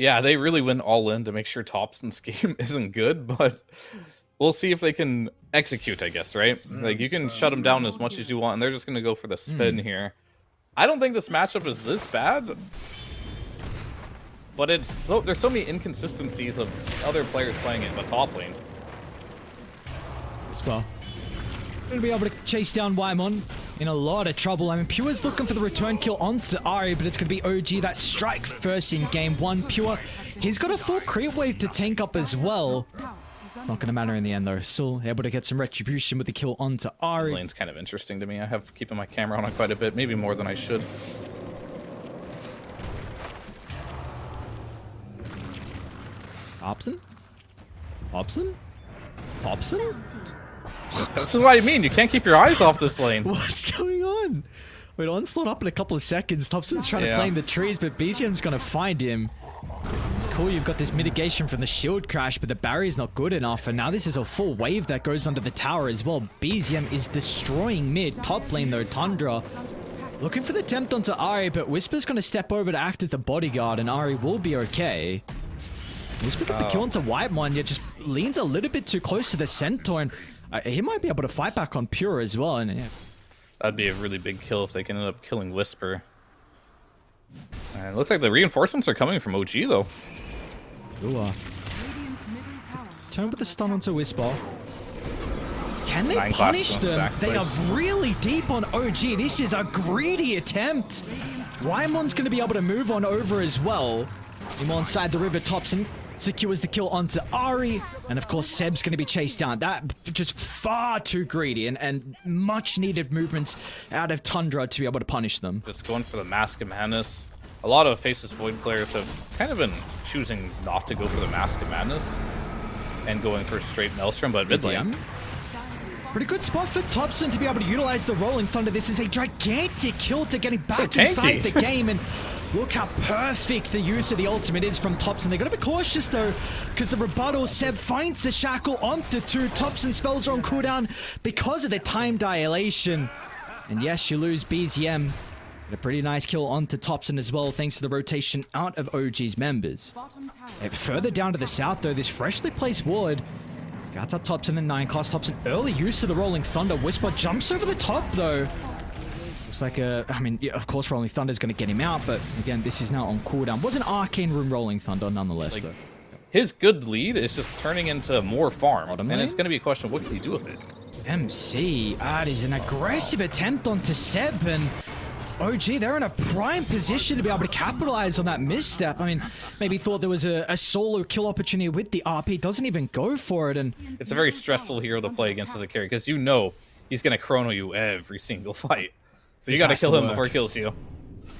Yeah, they really went all in to make sure TOPSON's game isn't good, but we'll see if they can execute, I guess, right? Like, you can shut them down as much as you want, and they're just going to go for the spin here. I don't think this matchup is this bad, but there's so many inconsistencies of other players playing it in the top lane. Well, going to be able to chase down Waimon in a lot of trouble. I mean, Pure's looking for the return kill onto Ari, but it's going to be OG that strike first in game one. Pure, he's got a full creep wave to tank up as well. It's not going to matter in the end, though. Still able to get some retribution with the kill onto Ari. The lane's kind of interesting to me. I have keeping my camera on it quite a bit, maybe more than I should. TOPSON? TOPSON? TOPSON? This is what I mean. You can't keep your eyes off this lane. What's going on? Wait, Onslaught up in a couple of seconds. TOPSON's trying to flame the trees, but BZM's going to find him. Cool, you've got this mitigation from the shield crash, but the barrier's not good enough, and now this is a full wave that goes under the tower as well. BZM is destroying mid. Top lane, though, Tundra looking for the tempt onto Ari, but Whisper's going to step over to act as the bodyguard, and Ari will be okay. Whisper got the kill onto Whitemon, yet just leans a little bit too close to the Centaur, and he might be able to fight back on Pure as well. And yeah. That'd be a really big kill if they can end up killing Whisper. And it looks like the reinforcements are coming from OG, though. Ooh, turn with the stun onto Whisper. Can they punish them? They are really deep on OG. This is a greedy attempt. Waimon's going to be able to move on over as well. Him inside the river, TOPSON secures the kill onto Ari, and of course CEB's going to be chased down. That just far too greedy, and much needed movements out of Tundra to be able to punish them. Just going for the Mask of Madness. A lot of Faceless Void players have kind of been choosing not to go for the Mask of Madness and going for straight Maelstrom, but mid lane. Pretty good spot for TOPSON to be able to utilize the Rolling Thunder. This is a gigantic kill to getting back inside the game, and look how perfect the use of the ultimate is from TOPSON. They're going to be cautious, though, because the rebuttal, CEB finds the shackle onto two. TOPSON spells are on cooldown because of the time dilation. And yes, you lose BZM. A pretty nice kill onto TOPSON as well, thanks to the rotation out of OG's members. And further down to the south, though, this freshly placed ward scouts out TOPSON in 9 class. TOPSON early use of the Rolling Thunder. Whisper jumps over the top, though. Looks like I mean, yeah, of course, Rolling Thunder is going to get him out, but again, this is now on cooldown. Was an Arcane Room Rolling Thunder, nonetheless, though. His good lead is just turning into more farm, and it's going to be a question of what can he do with it. MC, that is an aggressive attempt onto CEB, and OG, they're in a prime position to be able to capitalize on that misstep. I mean, maybe thought there was a solo kill opportunity with the RP, doesn't even go for it, and it's a very stressful hero to play against as a carry, because you know he's going to chrono you every single fight. So you got to kill him before he kills you.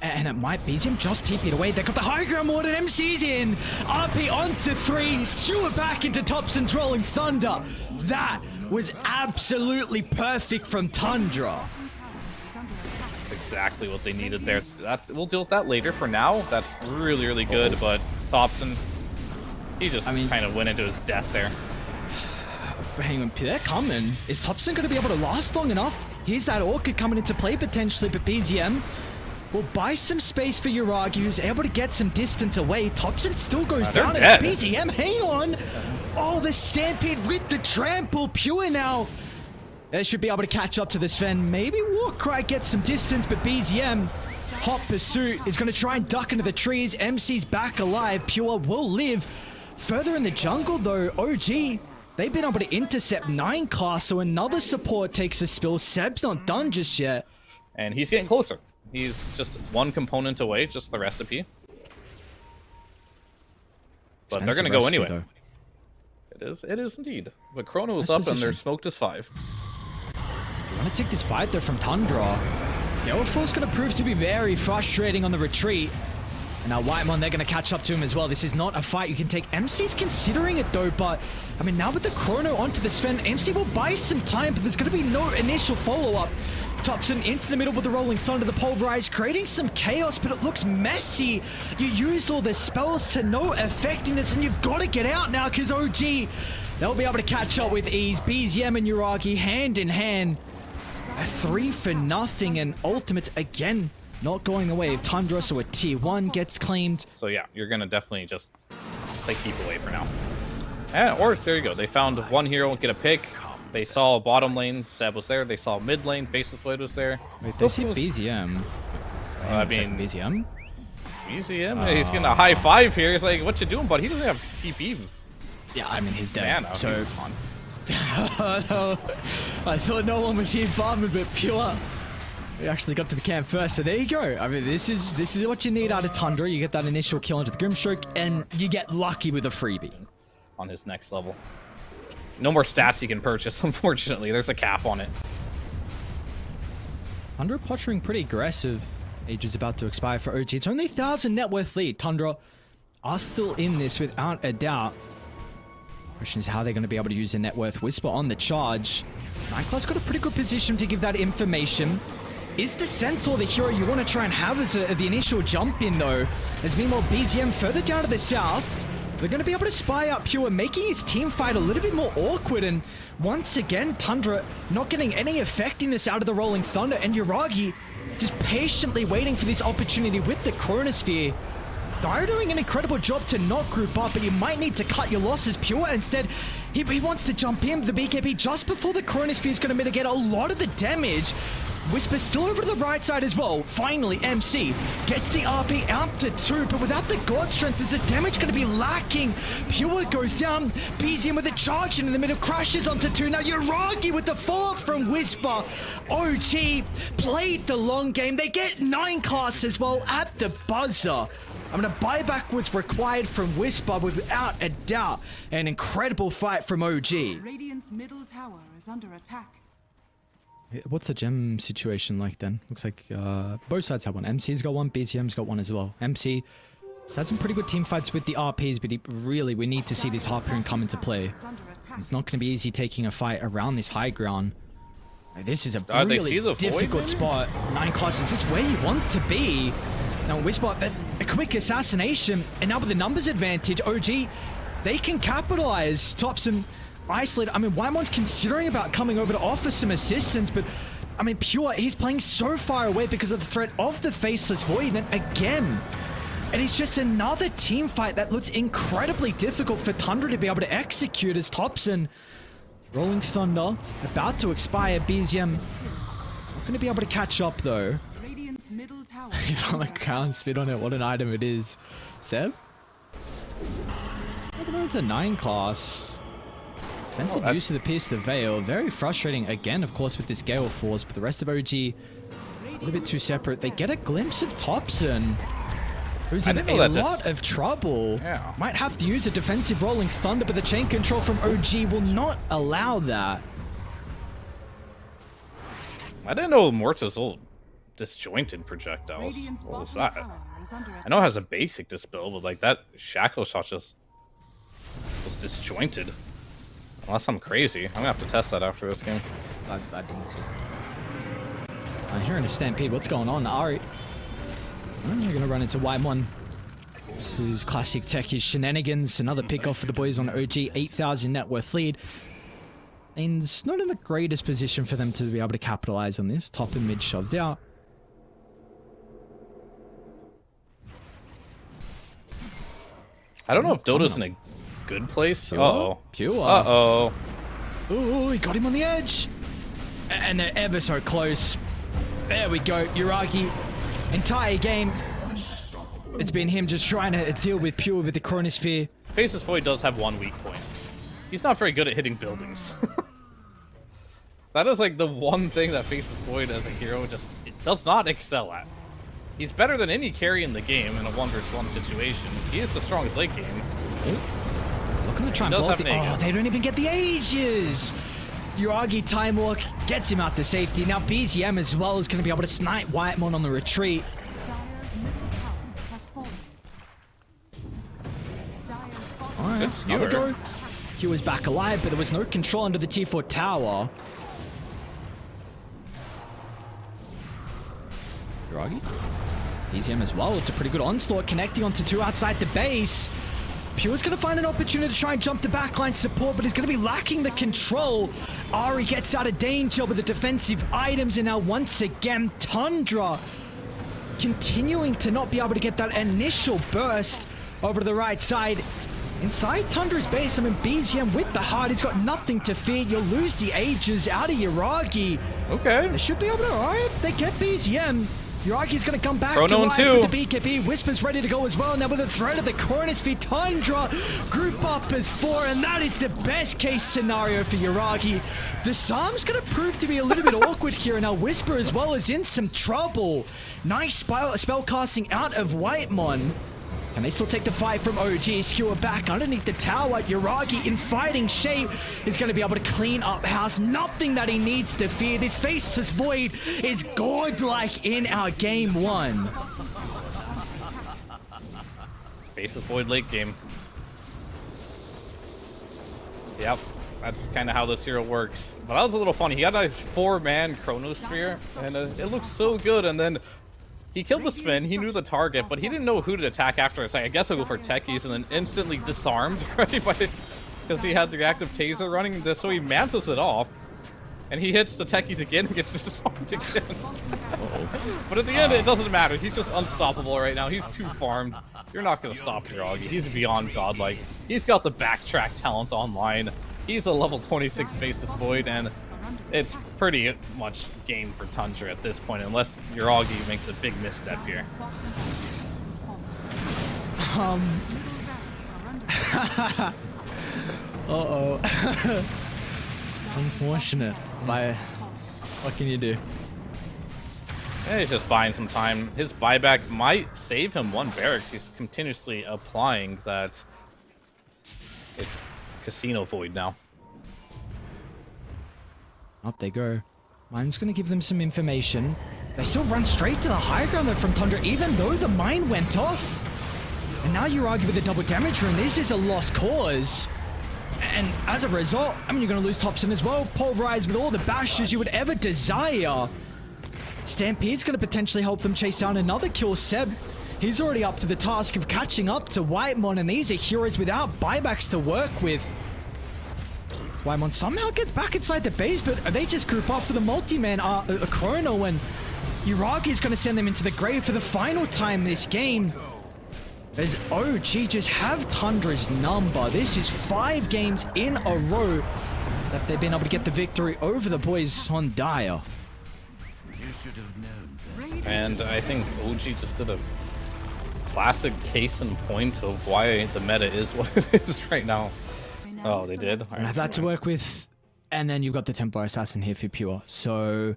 And it might be him just TP'd away. They got the high ground ward, and MC's in. RP onto 3, Stewart back into TOPSON's Rolling Thunder. That was absolutely perfect from Tundra. That's exactly what they needed there. We'll deal with that later. For now, that's really, really good. But TOPSON, he just kind of went into his death there. Hang on, they're coming. Is TOPSON going to be able to last long enough? Here's that Orchid coming into play potentially, but BZM will buy some space for Yuragi, who's able to get some distance away. TOPSON still goes down. And BZM, hang on. Oh, the Stampede with the trample. Pure now. They should be able to catch up to the Sven. Maybe Warcry gets some distance, but BZM, hot pursuit, is going to try and duck into the trees. MC's back alive. Pure will live. Further in the jungle, though, OG, they've been able to intercept 9 class, so another support takes a spill. CEB's not done just yet. And he's getting closer. He's just one component away, just the recipe. But they're going to go anyway. Though. It is indeed. But Chrono is up and their smoked is 5. You want to take this fight, though, from Tundra. Yellowfall's going to prove to be very frustrating on the retreat. And now Whitemon, they're going to catch up to him as well. This is not a fight you can take. MC's considering it, though, but I mean, now with the Chrono onto the Sven, MC will buy some time, but there's going to be no initial follow-up. TOPSON into the middle with the Rolling Thunder, the Pulverize, creating some chaos, but it looks messy. You used all the spells to no effectiveness, and you've got to get out now, because OG, they'll be able to catch up with ease. BZM and Yuragi hand in hand. A 3-for-0, and ultimates again not going the way of Tundra, so a tier 1 gets claimed. So yeah, you're gonna definitely just play keep away for now. Or there you go. They found one hero, get a pick. They saw bottom lane, CEB was there. They saw mid lane, Faceless Void was there. Wait, they see BZM. I mean, BZM? BZM? He's getting a high five here. He's like, what you doing, bud? He doesn't have TP. Yeah, I mean, he's dead. Mana. So, I thought no one was here farming, but Pure. We actually got to the camp first, so there you go. I mean, this is what you need out of Tundra. You get that initial kill into the Grimstroke, and you get lucky with a freebie. On his next level. No more stats he can purchase, unfortunately. There's a cap on it. Tundra posturing pretty aggressive. Age is about to expire for OG. It's only 1,000 net worth lead. Tundra are still in this without a doubt. Question is how they're going to be able to use their net worth. Whisper on the charge. Nightclub's got a pretty good position to give that information. Is the Centaur the hero you want to try and have as the initial jump in, though? As meanwhile, BZM further down to the south. They're going to be able to spy out Pure, making his team fight a little bit more awkward. And once again, Tundra not getting any effectiveness out of the Rolling Thunder. And Yuragi just patiently waiting for this opportunity with the Chronosphere. Dire doing an incredible job to not group up, but you might need to cut your losses. Pure instead, he wants to jump in the BKB just before the Chronosphere is going to mitigate a lot of the damage. Whisper still over to the right side as well. Finally, MC gets the RP out to 2, but without the God Strength, is the damage going to be lacking? Pure goes down. BZM with a charge in the middle, crashes onto 2. Now Yuragi with the follow-up from Whisper. OG played the long game. They get 9 class as well at the buzzer. I mean, a buyback was required from Whisper without a doubt. An incredible fight from OG. Radiant's middle tower is under attack. What's the gem situation like then? Looks like both sides have one. MC's got one, BCM's got one as well. MC had some pretty good team fights with the RPs, but we need to see this Harpoon come into play. It's not going to be easy taking a fight around this high ground. This is a really difficult spot. 9 class, is this where you want to be? Now Whisper, a quick assassination, and now with the numbers advantage, OG, they can capitalize. TOPSON isolate. I mean, Wymon's considering about coming over to offer some assistance, but I mean, Pure, he's playing so far away because of the threat of the Faceless Void, and again, and it's just another team fight that looks incredibly difficult for Tundra to be able to execute as TOPSON. Rolling Thunder, about to expire. BZM, not going to be able to catch up though. Radiant's middle tower. I can't spit on it, what an item it is. Seb? It's a 9 class. Defensive use of the Pierce the Veil. Very frustrating again, of course, with this Gale Force, but the rest of OG a little bit too separate. They get a glimpse of TOPSON, who's in a lot of trouble. Yeah. Might have to use a defensive Rolling Thunder, but the chain control from OG will not allow that. I didn't know Morta's old disjointed projectiles. What was that? I know it has a basic dispel, but like that shackle shot just was disjointed. Unless I'm crazy. I'm gonna have to test that after this game. I didn't see. I'm hearing a stampede. What's going on? Ari. You're gonna run into Y1, whose classic tech is shenanigans. Another pick off for the boys on OG. 8,000 net worth lead. And it's not in the greatest position for them to be able to capitalize on this. Top and mid shoved out. I don't know if Dota's in a good place. Pure? Uh-oh. Pure. Uh-oh. Ooh, he got him on the edge. And they're ever so close. There we go. Yuragi, entire game, it's been him just trying to deal with Pure with the Chronosphere. Faceless Void does have one weak point. He's not very good at hitting buildings. That is like the one thing that Faceless Void as a hero just does not excel at. He's better than any carry in the game in a 1v1 situation. He is the strongest late game. Looking to try and block the... Oh, they don't even get the ages! Yuragi time walk gets him out to safety. Now BZM as well is going to be able to snipe Whitemon on the retreat. Alright, here we go. Q is back alive, but there was no control under the T4 tower. Yuragi. BZM as well. It's a pretty good onslaught connecting onto 2 outside the base. Pure's going to find an opportunity to try and jump the backline support, but he's going to be lacking the control. Ari gets out of danger with the defensive items, and now once again, Tundra continuing to not be able to get that initial burst over to the right side. Inside Tundra's base, I mean, BZM with the heart, he's got nothing to fear. You'll lose the ages out of Yuragi. Okay. They should be able to, alright, they get BZM. Yuragi's going to come back Chrono to life with the two. BKB. Whisper's ready to go as well. Now with the threat of the Chronosphere, Tundra group up as 4, and that is the best case scenario for Yuragi. Disarm's going to prove to be a little bit awkward here, and now Whisper as well is in some trouble. Nice spell casting out of Whitemon. Can they still take the fight from OG? Skewer back underneath the tower. Yuragi in fighting shape is going to be able to clean up house. Nothing that he needs to fear. This Faceless Void is godlike in our game 1. Faceless Void late game. Yep, that's kind of how this hero works. But that was a little funny. He got a 4-man Chronosphere, and it looked so good, and then he killed the Spin, he knew the target, but he didn't know who to attack after. It's like, I guess I'll go for Techies, and then instantly disarmed, right? Because he had the active taser running, so he mantis it off. And he hits the Techies again and gets disarmed again. But at the end, it doesn't matter. He's just unstoppable right now. He's too farmed. You're not going to stop Yuragi. He's beyond godlike. He's got the backtrack talent online. He's a level 26 Faceless Void, and it's pretty much game for Tundra at this point, unless Yuragi makes a big misstep here. Uh-oh. Unfortunate. What can you do? Yeah, he's just buying some time. His buyback might save him 1 barracks. He's continuously applying that. It's Casino Void now. Up they go. Mine's going to give them some information. They still run straight to the high ground from Tundra, even though the mine went off. And now Yuragi with a double damage rune. This is a lost cause. And as a result, I mean, you're going to lose Topson as well. Pulverize with all the bashes you would ever desire. Stampede's going to potentially help them chase down another kill. CEB, he's already up to the task of catching up to Whitemon, and these are heroes without buybacks to work with. Whitemon somehow gets back inside the base, but they just group up for the multi-man Chrono, and Yuragi's going to send them into the grave for the final time this game. As OG just have Tundra's number. This is 5 games in a row that they've been able to get the victory over the boys on Dire. And I think OG just did a classic case in point of why the meta is what it is right now. Oh, they did? I have that to work with. And then you've got the Tempo Assassin here for Pure. So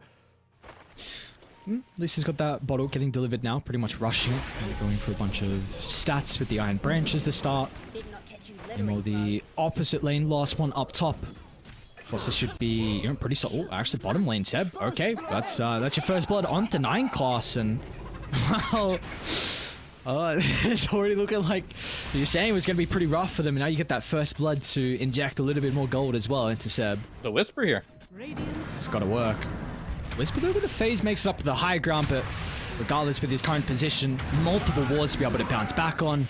Lisa's got that bottle getting delivered now, pretty much rushing it. And going for a bunch of stats with the Iron Branches to start. And the opposite lane, last one up top. Plus this should be, you know, pretty solid. Oh, actually bottom lane, CEB. Okay, that's your first blood onto 9 class, and well, it's already looking like you're saying it was going to be pretty rough for them, and now you get that first blood to inject a little bit more gold as well into CEB. The Whisper here. It's got to work. Whisper though with the phase makes it up to the high ground, but regardless with his current position, multiple wards to be able to bounce back on.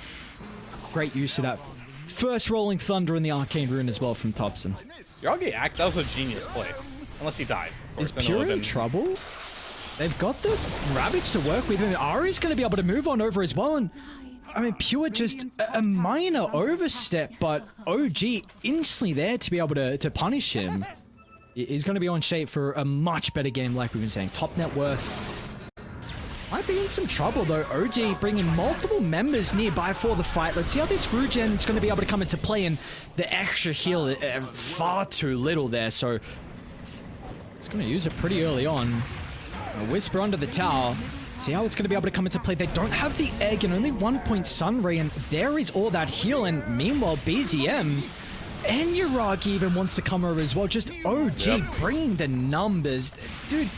Great use of that first Rolling Thunder in the Arcane Rune as well from Topson. Yuragi that was a genius play. Unless he died. Is Pure in trouble? They've got the Ravage to work with, and Ari's going to be able to move on over as well, and I mean, Pure just a minor overstep, but OG instantly there to be able to punish him. He's going to be on shape for a much better game, like we've been saying. Top net worth. Might be in some trouble though. OG bringing multiple members nearby for the fight. Let's see how this Rugen is going to be able to come into play, and the extra heal far too little there, so he's going to use it pretty early on. A Whisper under the tower. See how it's going to be able to come into play. They don't have the egg and only 1 point Sunray, and there is all that heal, and meanwhile BZM and Yuragi even wants to come over as well. Just OG bringing the numbers. Dude,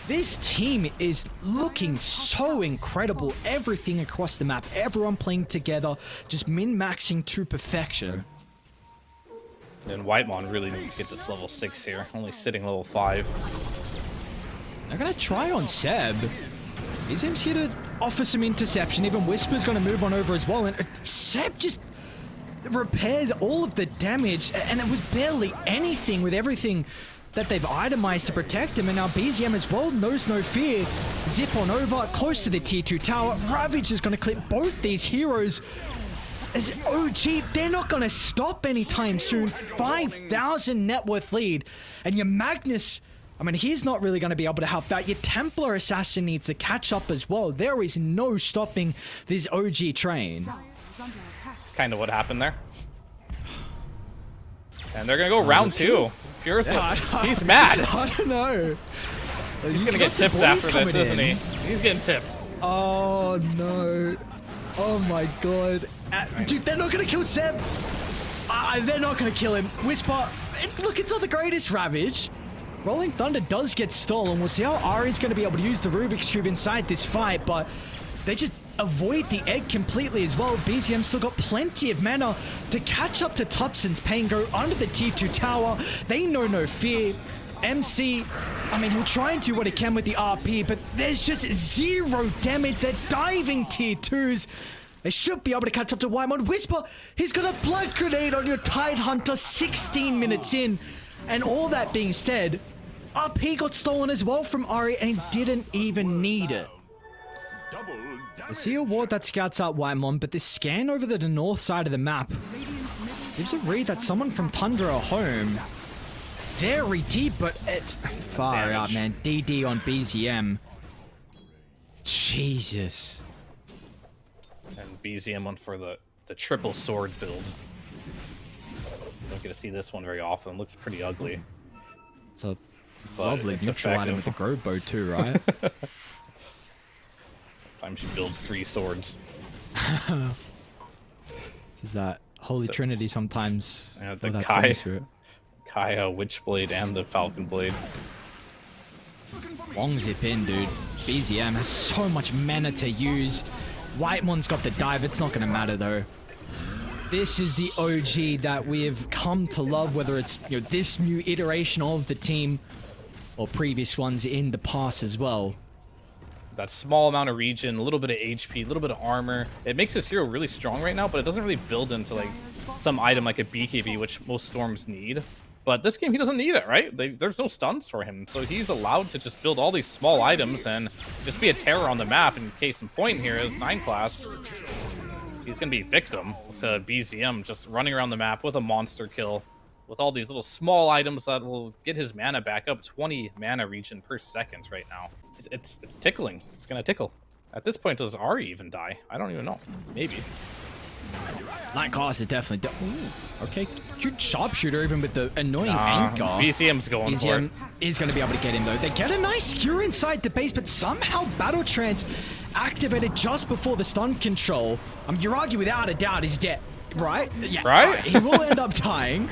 this team is looking so incredible. Everything across the map, everyone playing together, just min-maxing to perfection. And Whitemon really needs to get this level 6 here, only sitting level 5. They're going to try on CEB. BZM's here to offer some interception. Even Whisper's going to move on over as well. And CEB just repairs all of the damage, and it was barely anything with everything that they've itemized to protect him, and now BZM as well knows no fear. Zip on over, close to the tier 2 tower. Ravage is going to clip both these heroes. As OG, they're not going to stop anytime soon. 5,000 net worth lead. And your Magnus, I mean, he's not really going to be able to help out. Your Templar Assassin needs to catch up as well. There is no stopping this OG train. That's kind of what happened there. And they're going to go round 2. Furious, he's mad. I don't know. He's going to get tipped after this, isn't he? He's getting tipped. Oh, no. Oh, my God. Dude, they're not going to kill Seb. They're not going to kill him. Whisper, look, it's not the greatest Ravage. Rolling Thunder does get stolen. We'll see how Ari's going to be able to use the Rubik's Cube inside this fight, but they just avoid the egg completely as well. BZM still got plenty of mana to catch up to TOPSON's pain, go under the tier 2 tower. They know no fear. MC, I mean, he'll try and do what he can with the RP, but there's just zero damage. They're diving tier 2s. They should be able to catch up to Whitemon. Whisper, he's got a blood grenade on your Tide Hunter 16 minutes in. And all that being said, RP got stolen as well from Ari and he didn't even need it. I see a ward that scouts out Whitemon, but this scan over the north side of the map gives a read that someone from Tundra are home. Very deep, but it's far out, man. DD on BZM. Jesus. And BZM went for the triple sword build. Don't get to see this one very often. Looks pretty ugly. It's a lovely neutral item with the Grove Bow too, right? Sometimes you build 3 swords. This is that Holy Trinity sometimes. Yeah, the Kaya Witchblade and the Falcon Blade. Long zip in, dude. BZM has so much mana to use. Whitemon's got the dive. It's not going to matter though. This is the OG that we have come to love, whether it's this new iteration of the team or previous ones in the past as well. That small amount of regen, a little bit of HP, a little bit of armor. It makes this hero really strong right now, but it doesn't really build into like some item like a BKB, which most Storms need. But this game, he doesn't need it, right? There's no stuns for him, so he's allowed to just build all these small items and just be a terror on the map. In case in point here is 9 class. He's going to be victim to BZM just running around the map with a monster kill with all these little small items that will get his mana back up. 20 mana regen per second right now. It's tickling. It's going to tickle. At this point, does Ari even die? I don't even know. Maybe. 9 class is definitely... Ooh, okay, cute sharpshooter even with the annoying anchor. BZM's going for it. Is going to be able to get in though. They get a nice cure inside the base, but somehow Battle Trance activated just before the stun control. Yuragi without a doubt is dead, right? Yeah, right? He will end up dying.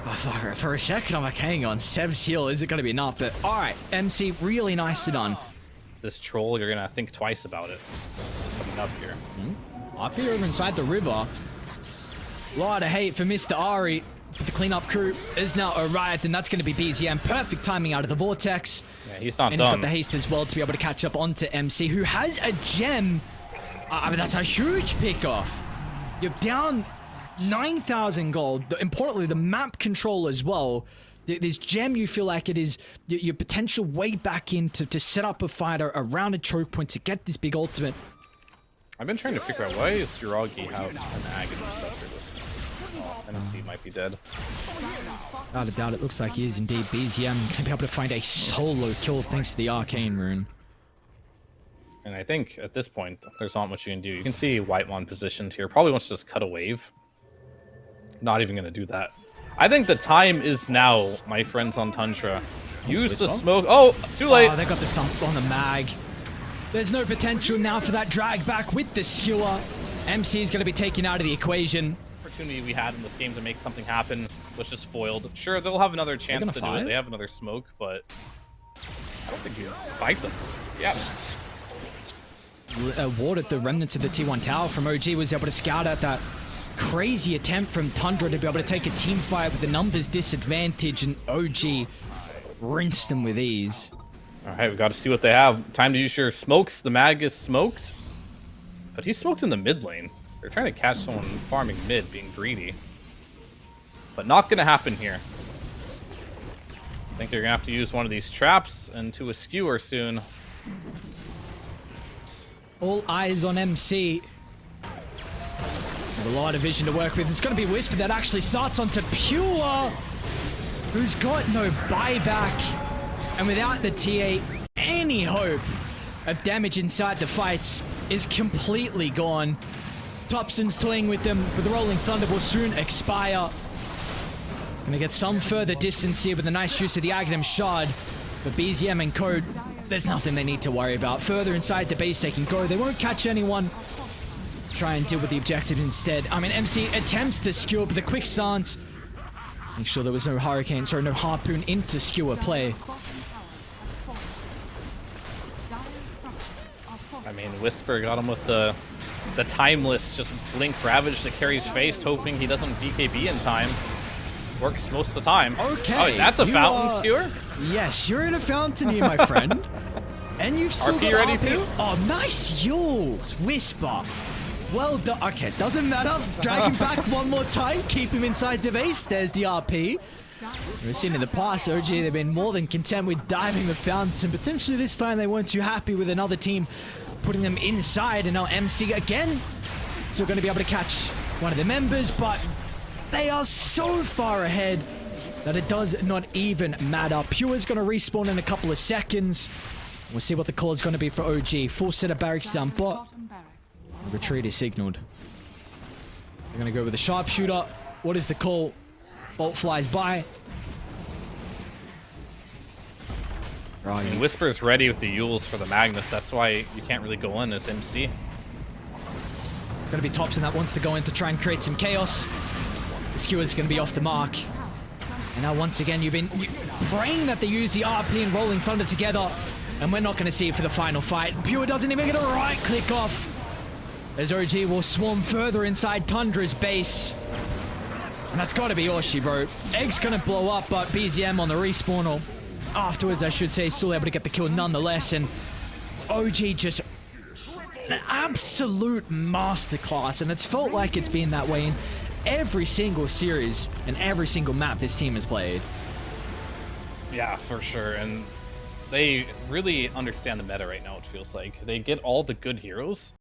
Oh, for a second, I'm like, hang on, Seb's heal, is it going to be enough? But all right, MC, really nicely done. This troll, you're going to think twice about it. Coming up here. Up here over inside the river. Lot of hate for Mr. Ari. But the cleanup crew is now arrived, and that's going to be BZM. Perfect timing out of the Vortex. Yeah, he's not and done. He's got the haste as well to be able to catch up onto MC, who has a gem. I mean, that's a huge pick-off. You're down 9,000 gold. Importantly, the map control as well. This gem, you feel like it is your potential way back in to set up a fight around a choke point to get this big ultimate. I've been trying to figure out why is Yuragi have an Aghanim Scepter this game? Oh, NSC might be dead. Without a doubt, it looks like he is indeed. BZM going to be able to find a solo kill thanks to the Arcane Rune. And I think at this point, there's not much you can do. You can see Whitemon positioned here. Probably wants to just cut a wave. Not even going to do that. I think the time is now, my friends on Tundra. Use the smoke. Oh, too late. Oh, they got the stump on the mag. There's no potential now for that drag back with the skewer. MC is going to be taken out of the equation. Opportunity we had in this game to make something happen was just foiled. Sure, they'll have another chance to do it. They have another smoke, but I don't think you fight them. Yeah. Awarded the remnants of the T1 tower from OG, was able to scout out that crazy attempt from Tundra to be able to take a team fight with the numbers disadvantage, and OG rinsed them with ease. All right, we got to see what they have. Time to use your smokes. The mag is smoked, but he's smoked in the mid lane. They're trying to catch someone farming mid, being greedy, but not going to happen here. I think you're gonna have to use one of these traps into a skewer soon. All eyes on MC. With a lot of vision to work with. It's going to be Whisper that actually starts onto Pure, who's got no buyback. And without the TA, any hope of damage inside the fights is completely gone. TOPSON's toying with them, but the Rolling Thunder will soon expire. Gonna get some further distance here with a nice use of the Aghanim Shard. But BZM and Code, there's nothing they need to worry about. Further inside the base they can go. They won't catch anyone. Try and deal with the objective instead. I mean, MC attempts to skewer, but the quick stance. Make sure there was no Hurricane, sorry, no Harpoon into skewer play. I mean, Whisper got him with the timeless, just blink Ravage that carries face, hoping he doesn't BKB in time. Works most of the time. Okay. Oh, that's a fountain skewer? Yes, you're in a fountain here, my friend. And you've still RP got ready RP. too? Oh, nice Yules. Whisper. Well done. Okay, doesn't matter. Drag him back one more time. Keep him inside the base. There's the RP. We've seen in the past, OG, they've been more than content with diving the fountains, and potentially this time they weren't too happy with another team putting them inside, and now MC again still going to be able to catch one of the members, but they are so far ahead that it does not even matter. Pure's going to respawn in a couple of seconds. We'll see what the call is going to be for OG. Full set of barracks down, but retreat is signaled. They're going to go with the sharpshooter. What is the call? Bolt flies by. I mean, Whisper's ready with the Yules for the Magnus. That's why you can't really go in as MC. It's going to be TOPSON that wants to go in to try and create some chaos. The skewer's going to be off the mark. And now once again, you've been praying that they use the RP and Rolling Thunder together. And we're not going to see it for the final fight. Pure doesn't even get a right click off. As OG will swarm further inside Tundra's base. And that's got to be Oshi, bro. Egg's going to blow up, but BZM on the respawn, or afterwards, I should say, still able to get the kill nonetheless. And OG just an absolute masterclass. And it's felt like it's been that way in every single series and every single map this team has played. Yeah, for sure. And they really understand the meta right now, it feels like. They get all the good heroes,